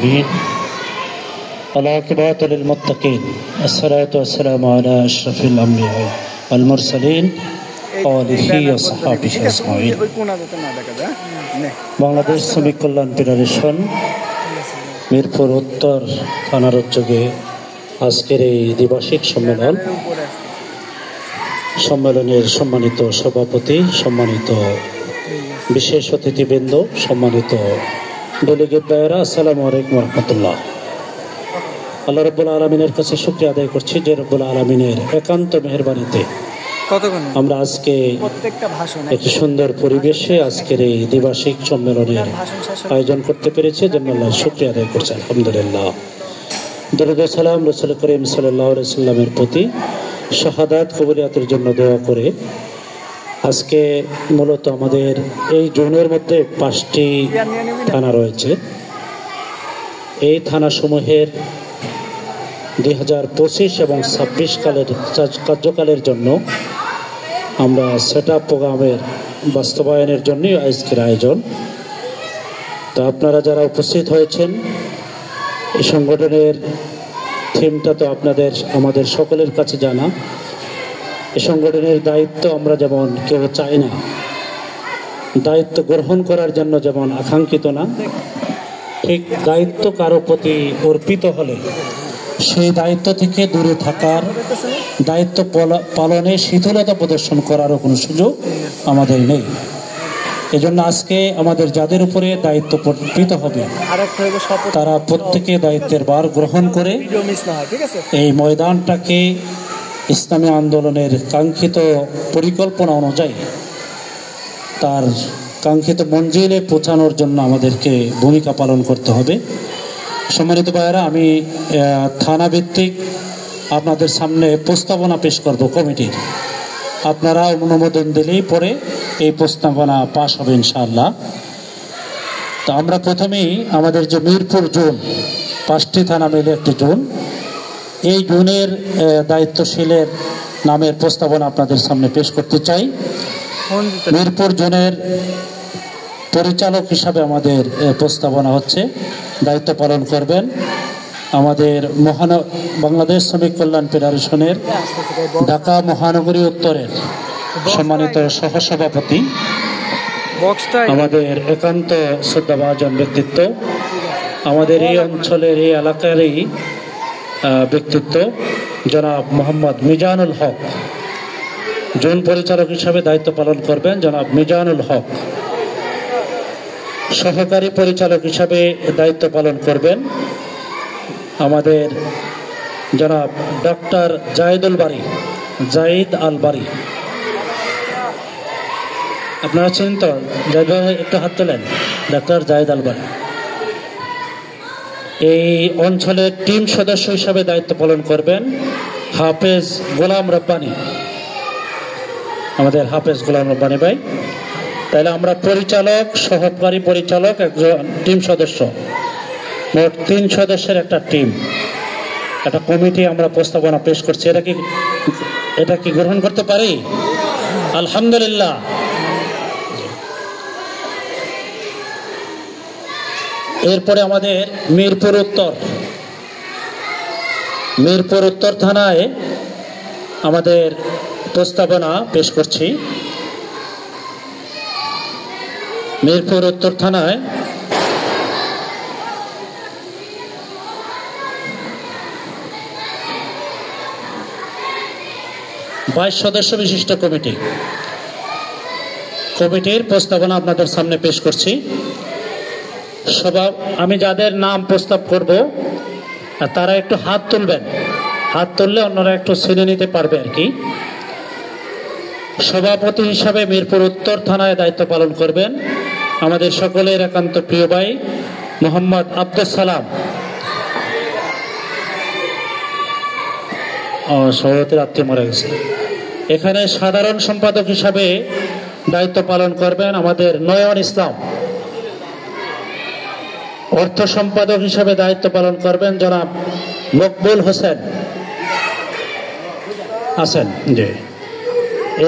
العالمين والعاقبة للمتقين الصلاة والسلام على أشرف الأنبياء والمرسلين وآله وصحبه أجمعين বাংলাদেশ শ্রমিক কল্যাণ ফেডারেশন মিরপুর উত্তর থানার উদ্যোগে আজকের এই দ্বিবার্ষিক সম্মেলনের সম্মানিত সভাপতি, সম্মানিত বিশেষ অতিথিবৃন্দ, সম্মানিত ডেলিগেট ভাইয়েরা, আসসালামু আলাইকুম রহমতুল্লাহ। আল্লাহ রাব্বুল আলামিনের কাছে শুকরিয়া আদায় করছি যে রাব্বুল আলামিনের একান্ত মেহেরবানিতে আমরা আজকে একটি সুন্দর পরিবেশে আজকের এই দ্বিবার্ষিক সম্মেলনের আয়োজন করতে পেরেছি, জন্য আল্লাহর শুকরিয়া আদায় করছি আলহামদুলিল্লাহ। দরুদ ও সালাম রাসূল করিম সাল্লাল্লাহু আলাইহি ওয়াসাল্লামের প্রতি, শাহাদাত কবুলিয়াতের জন্য দোয়া করে আজকে মূলত আমাদের এই জোনের মধ্যে 5টি থানা রয়েছে। এই থানাসমূহের 2025 এবং 26 কার্যকালের জন্য আমরা সেট আপ প্রোগ্রামের বাস্তবায়নের জন্যই আজকের আয়োজন। তো আপনারা যারা উপস্থিত হয়েছেন, এই সংগঠনের থিমটা তো আমাদের সকলের কাছে জানা। এই সংগঠনের দায়িত্ব আমরা যেমন কেউ চাই না, দায়িত্ব গ্রহণ করার জন্য যেমন আকাঙ্ক্ষিত না, ঠিক দায়িত্ব কারো প্রতি অর্পিত হলে সেই দায়িত্ব থেকে দূরে থাকার, দায়িত্ব পালনে শিথিলতা প্রদর্শন করারও কোনো সুযোগ আমাদের নেই। এজন্য আজকে আমাদের যাদের উপরে দায়িত্ব অর্পিত হবে তারা প্রত্যেকে দায়িত্বের ভার গ্রহণ করে এই ময়দানটাকে ইসলামী আন্দোলনের কাঙ্ক্ষিত পরিকল্পনা অনুযায়ী তার কাঙ্ক্ষিত মঞ্জিলে পৌঁছানোর জন্য আমাদেরকে ভূমিকা পালন করতে হবে। সম্মানিত ভাইয়েরা, আমি থানা ভিত্তিক আপনাদের সামনে প্রস্তাবনা পেশ করব কমিটির। আপনারা অনুমোদন দিলেই পরে এই প্রস্তাবনা পাশ হবে ইনশাআল্লাহ। তো আমরা প্রথমেই আমাদের যে মিরপুর জোন, 5টি থানা মিলে একটি জোন, এই জোনের দায়িত্বশীলের নামের প্রস্তাবনা আপনাদের সামনে পেশ করতে চাই। মিরপুর জোনের পরিচালক হিসাবে আমাদের প্রস্তাবনা হচ্ছে, দায়িত্ব পালন করবেন আমাদের বাংলাদেশ শ্রমিক কল্যাণ ফেডারেশনের ঢাকা মহানগরী উত্তরের সম্মানিত সহসভাপতি, আমাদের একান্ত শ্রদ্ধাভাজন ব্যক্তিত্ব, আমাদের এই অঞ্চলের এই এলাকারই ব্যক্তিত্ব জনাব মোহাম্মদ মিজানুল হক। জোন পরিচালক হিসাবে দায়িত্ব পালন করবেন জনাব মিজানুল হক। সহকারী পরিচালক হিসাবে দায়িত্ব পালন করবেন আমাদের জনাব ডক্টর জাহিদ আল বারী। আপনারা চিনেন তো? একটু হাত তোলেন। ডক্টর জাহিদ আল বারী এই অঞ্চলের টিম সদস্য হিসাবে দায়িত্ব পালন করবেন হাফেজ গোলাম রব্বানী, আমাদের হাফেজ গোলাম রব্বানী ভাই। তাহলে আমরা পরিচালক, সহকারী পরিচালক, একজন টিম সদস্য, মোট 3 সদস্যের একটা টিম, একটা কমিটি আমরা প্রস্তাবনা পেশ করছি। এটা কি গ্রহণ করতে পারি? আলহামদুলিল্লাহ। এরপরে আমাদের মিরপুর উত্তর থানায় আমাদের প্রস্তাবনা পেশ করছি। মিরপুর উত্তর থানায় বাইশ সদস্য বিশিষ্ট কমিটির প্রস্তাবনা আপনাদের সামনে পেশ করছি। আমি যাদের নাম প্রস্তাব করব তারা একটু হাত তুলবেন, হাত তুললে অন্যরা একটু চিনে নিতে পারবে আর কি। সভাপতি হিসাবে মিরপুর উত্তর থানায় দায়িত্ব পালন করবেন আমাদের সকলের একান্ত প্রিয় ভাই মোহাম্মদ আব্দুল সালাম। সভাপতির আত্মীয় মারা গেছে। এখানে সাধারণ সম্পাদক হিসাবে দায়িত্ব পালন করবেন আমাদের নয়ন ইসলাম। অর্থ সম্পাদক হিসাবে দায়িত্ব পালন করবেন জনাব মকবুল হোসেন আছেন। জি।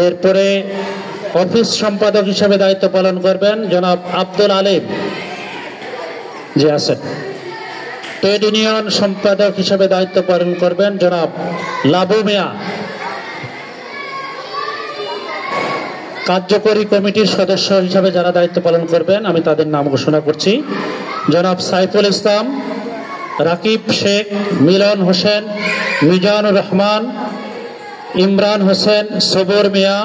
এরপরে অফিস সম্পাদক হিসাবে দায়িত্ব পালন করবেন জনাব আব্দুল আলিম জি আছেন। ট্রেড ইউনিয়ন সম্পাদক হিসেবে দায়িত্ব পালন করবেন জনাব লাবু মিয়া। কার্যকরী কমিটির সদস্য হিসেবে যারা দায়িত্ব পালন করবেন আমি তাদের নাম ঘোষণা করছি। জনাব সাইফুল ইসলাম, রাকিব শেখ, মিলন হোসেন, মিজানুর রহমান, ইমরান হোসেন, সবর মিয়া,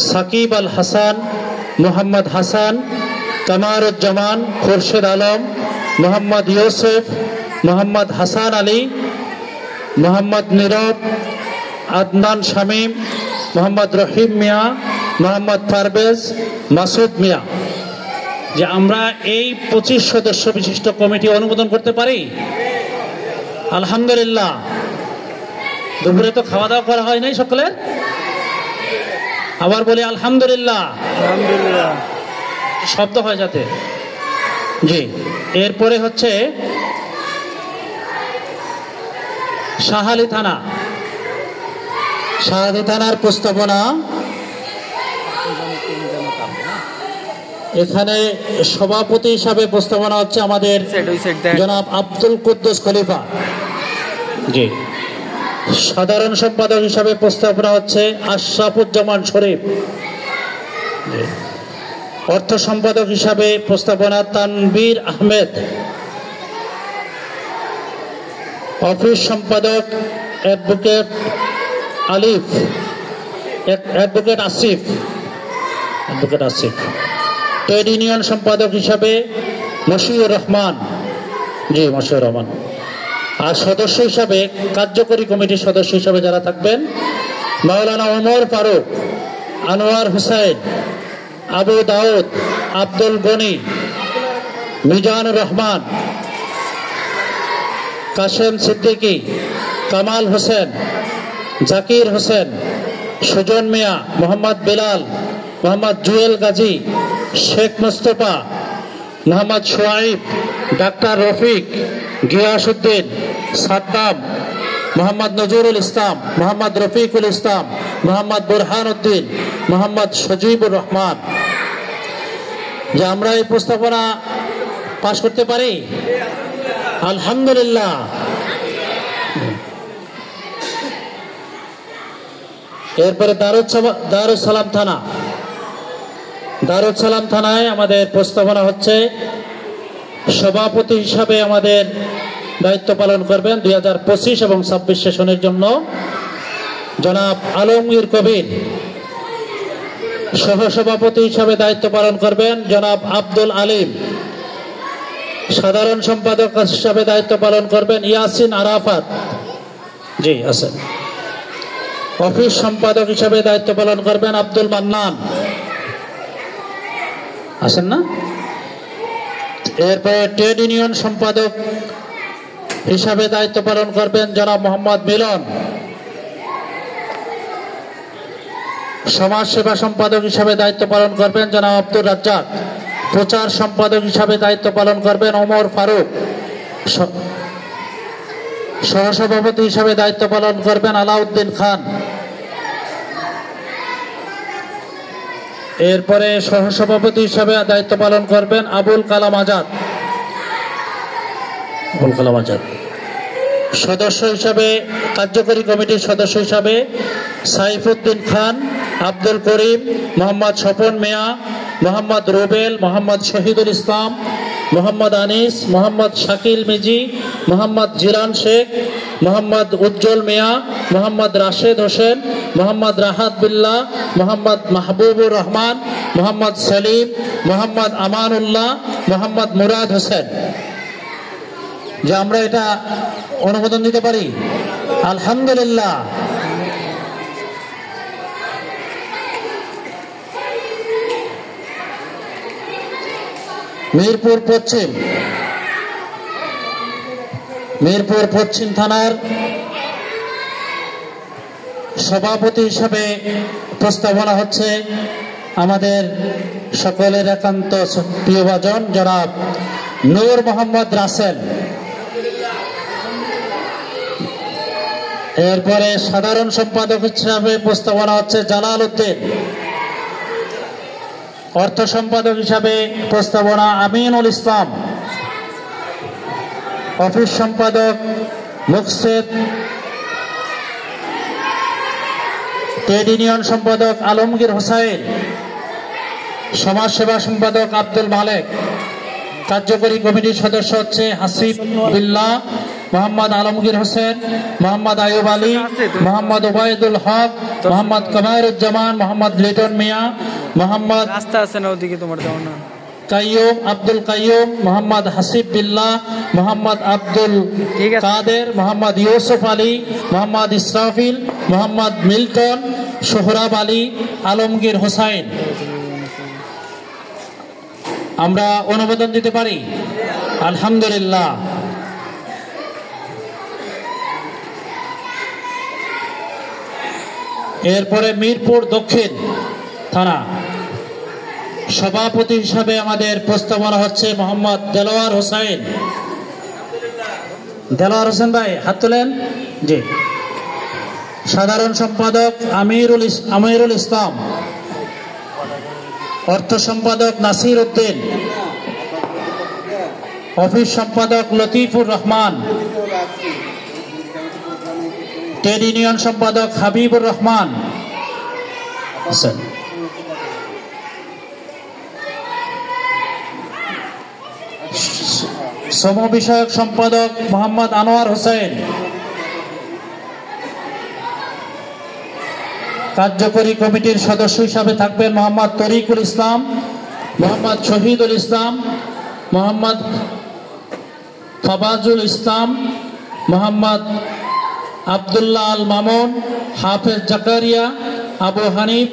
সাকিব আল হাসান, মোহাম্মদ হাসান, কামারুজ্জামান, খুরশেদ আলম, মোহাম্মদ ইউসুফ, মোহাম্মদ হাসান আলী, মোহাম্মদ নীরব, আদনান শামীম, মোহাম্মদ রহিম মিয়া, মোহাম্মদ পারভেজ, মাসুদ মিয়া। যে আমরা এই 25 সদস্য বিশিষ্ট কমিটি অনুমোদন করতে পারি? আলহামদুলিল্লাহ। দুপুরে তো খাওয়া দাওয়া করা হয় নাই সকলের? আবার বলি আলহামদুলিল্লাহ। আলহামদুলিল্লাহ। শব্দ হয় যাতে। জি, এরপরে হচ্ছে শাহালি থানা। শাহালি থানার প্রস্তাবনা এখানে সভাপতি হিসাবে প্রস্তাবনা হচ্ছে আমাদের জনাব আব্দুল কুদ্দুস খলিফা। জি। সাধারণ সম্পাদক হিসাবে প্রস্তাবনা হচ্ছে আশরাফুজ্জামান শরীফ। অর্থ সম্পাদক হিসাবে প্রস্তাবনা তানবীর আহমেদ। অফিস সম্পাদক অ্যাডভোকেট আসিফ। ট্রেড ইউনিয়ন সম্পাদক হিসাবে মশিউর রহমান। জি, মশিউর রহমান। আর সদস্য হিসাবে কার্যকরী কমিটির সদস্য হিসাবে যারা থাকবেন মাওলানা ওমর ফারুক, আনোয়ার হুসাইন, আবু দাউদ, আব্দুল গনি, মিজানুর রহমান, কাশেম সিদ্দিকী, কামাল হোসেন, জাকির হোসেন, সুজন মিয়া, মোহাম্মদ বিলাল, মোহাম্মদ জুয়েল গাজী, শেখ মুস্তফা, মোহাম্মদ সোয়াইব, ডাক্তার রফিক, গিয়াসউদ্দিন, সাদ্দাম, মোহাম্মদ নজরুল ইসলাম, মোহাম্মদ রফিকুল ইসলাম, মোহাম্মদ বুরহান উদ্দিন, মোহাম্মদ সজিবুর রহমান। যে আমরা এই প্রস্তাবনা পাশ করতে পারি? আলহামদুলিল্লাহ। এরপরে দারুস সালাম থানা। দারুস সালাম থানায় আমাদের প্রস্তাবনা হচ্ছে সভাপতি হিসাবে আমাদের দায়িত্ব পালন করবেন 2025 এবং 26 সেশনের জন্য জনাব আলমগীর কবির। সহসভাপতি হিসাবে দায়িত্ব পালন করবেন জনাব আব্দুল আলিম। সাধারণ সম্পাদক হিসাবে দায়িত্ব পালন করবেন ইয়াসিন আরাফাত। জি, আছেন। অফিস সম্পাদক হিসাবে দায়িত্ব পালন করবেন আব্দুল মান্নান। আছেন না? এরপরে ট্রেড ইউনিয়ন সম্পাদক হিসাবে দায়িত্ব পালন করবেন জনাব মোহাম্মদ মিলন। সমাজ সেবা সম্পাদক হিসাবে দায়িত্ব পালন করবেন জনাব আব্দুর রাজ্জাক। প্রচার সম্পাদক হিসাবে দায়িত্ব পালন করবেন ওমর ফারুক। সহসভাপতি হিসাবে দায়িত্ব পালন করবেন আলাউদ্দিন খান। এরপরে সহসভাপতি হিসাবে দায়িত্ব পালন করবেন আবুল কালাম আজাদ। সদস্য হিসাবে কার্যকরী কমিটির সদস্য হিসাবে সাইফুদ্দিন খান, আব্দুল করিম, মোহাম্মদ স্বপন মিয়া, মোহাম্মদ রুবেল, মোহাম্মদ শহীদুল ইসলাম, মোহাম্মদ আনিস, মোহাম্মদ শাকিল মিজি, মোহাম্মদ জিলান শেখ, মোহাম্মদ উজ্জ্বল মিয়া, মোহাম্মদ রাশেদ হোসেন, মোহাম্মদ রাহাত বিল্লাহ, মোহাম্মদ মাহবুবুর রহমান, মোহাম্মদ সলিম, মোহাম্মদ আমানুল্লাহ, মোহাম্মদ মুরাদ হোসেন। যে আমরা এটা অনুমোদন দিতে পারি? আলহামদুলিল্লাহ। মিরপুর পশ্চিম থানার সভাপতি হিসাবে প্রস্তাবনা হচ্ছে আমাদের সকলের একান্ত প্রিয়ভাজন জনাব নূর মোহাম্মদ রাসেল। এরপরে সাধারণ সম্পাদক হিসাবে প্রস্তাবনা হচ্ছে জালাল উদ্দিন। অর্থ সম্পাদক হিসাবে প্রস্তাবনা আমিনুল ইসলাম। অফিস সম্পাদক মুকসেদ, ট্রেড ইউনিয়ন সম্পাদক আলমগীর হোসাইন, সমাজসেবা সম্পাদক আব্দুল মালেক, কার্যকরী কমিটির সদস্য হচ্ছে হাসিব বিল্লাহ, মোহাম্মদ আলমগীর হোসেন, মোহাম্মদ আয়ুব আলী, মোহাম্মদ ওবায়দুল হক, মোহাম্মদ কামারুজ্জামান, মোহাম্মদ লিটন মিয়া, মোহাম্মদ কাইয়ুম, আব্দুল কাইয়ুম, মোহাম্মদ হাসিব বিল্লাহ, মোহাম্মদ আব্দুল কাদের, মোহাম্মদ ইউসুফ আলী, মোহাম্মদ ইসরাফিল, মোহাম্মদ মিল্টন, সোহরাব আলী, আলমগীর হোসাইন। আমরা অনুমোদন দিতে পারি? আলহামদুলিল্লাহ। এরপরে মিরপুর দক্ষিণ থানা সভাপতি হিসাবে আমাদের প্রস্তাবনা হচ্ছে মোহাম্মদ দেলোয়ার হোসেন। দেলোয়ার হোসেন ভাই হাত তোলেন। জি। সাধারণ সম্পাদক আমিরুল ইসলাম, অর্থ সম্পাদক নাসির উদ্দিন, অফিস সম্পাদক লতিফুর রহমান, ট্রেড ইউনিয়ন সম্পাদক হাবিবুর রহমান, শ্রম বিষয়ক সম্পাদক মোহাম্মদ আনোয়ার হোসেন, কার্যকরী কমিটির সদস্য হিসাবে থাকবেন মোহাম্মদ তরিকুল ইসলাম, মোহাম্মদ শহীদুল ইসলাম, মোহাম্মদ ফবাজুল ইসলাম, মোহাম্মদ আবদুল্লাহ আল মামুন, হাফেজ জাকারিয়া, আবু হানিফ,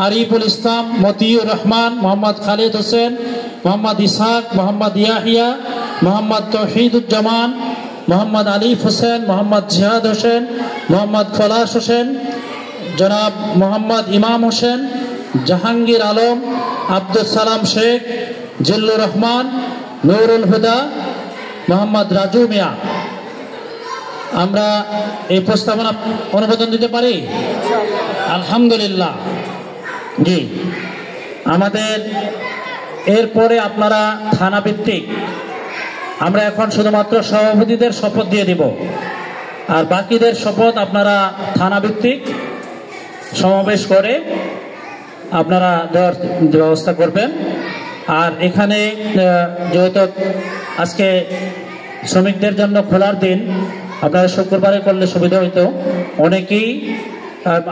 আরিফুল ইসলাম, মতিউর রহমান, মোহাম্মদ খালিদ হোসেন, মোহাম্মদ ইসহাক, মোহাম্মদ ইয়াহিয়া, মোহাম্মদ তৌহিদুজ্জামান, মোহাম্মদ আলিফ হোসেন, মোহাম্মদ জিহাদ হোসেন, মোহাম্মদ ফলাশ হোসেন, জনাব মোহাম্মদ ইমাম হোসেন, জাহাঙ্গীর আলম, আব্দুল সালাম শেখ, জিল্লুর রহমান, নুরুল হুদা, মোহাম্মদ রাজু মিয়া। আমরা এই প্রস্তাবনা অনুমোদন দিতে পারি? আলহামদুলিল্লাহ। জি। আমাদের এরপরে আপনারা থানা ভিত্তিক, আমরা এখন শুধুমাত্র সভাপতিদের শপথ দিয়ে দিব, আর বাকিদের শপথ আপনারা থানা ভিত্তিক সমাবেশ করে আপনারা দেওয়ার ব্যবস্থা করবেন। আর এখানে যেহেতু আজকে শ্রমিকদের জন্য খোলার দিন, আপনারা শুক্রবারে করলে সুবিধা হইতো, অনেকেই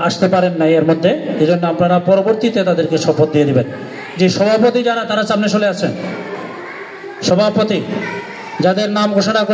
আসতে পারেন না এর মধ্যে, এই জন্য আপনারা পরবর্তীতে তাদেরকে শপথ দিয়ে দিবেন। যে সভাপতি যারা, তারা সামনে চলে আসেন। সভাপতি যাদের নাম ঘোষণা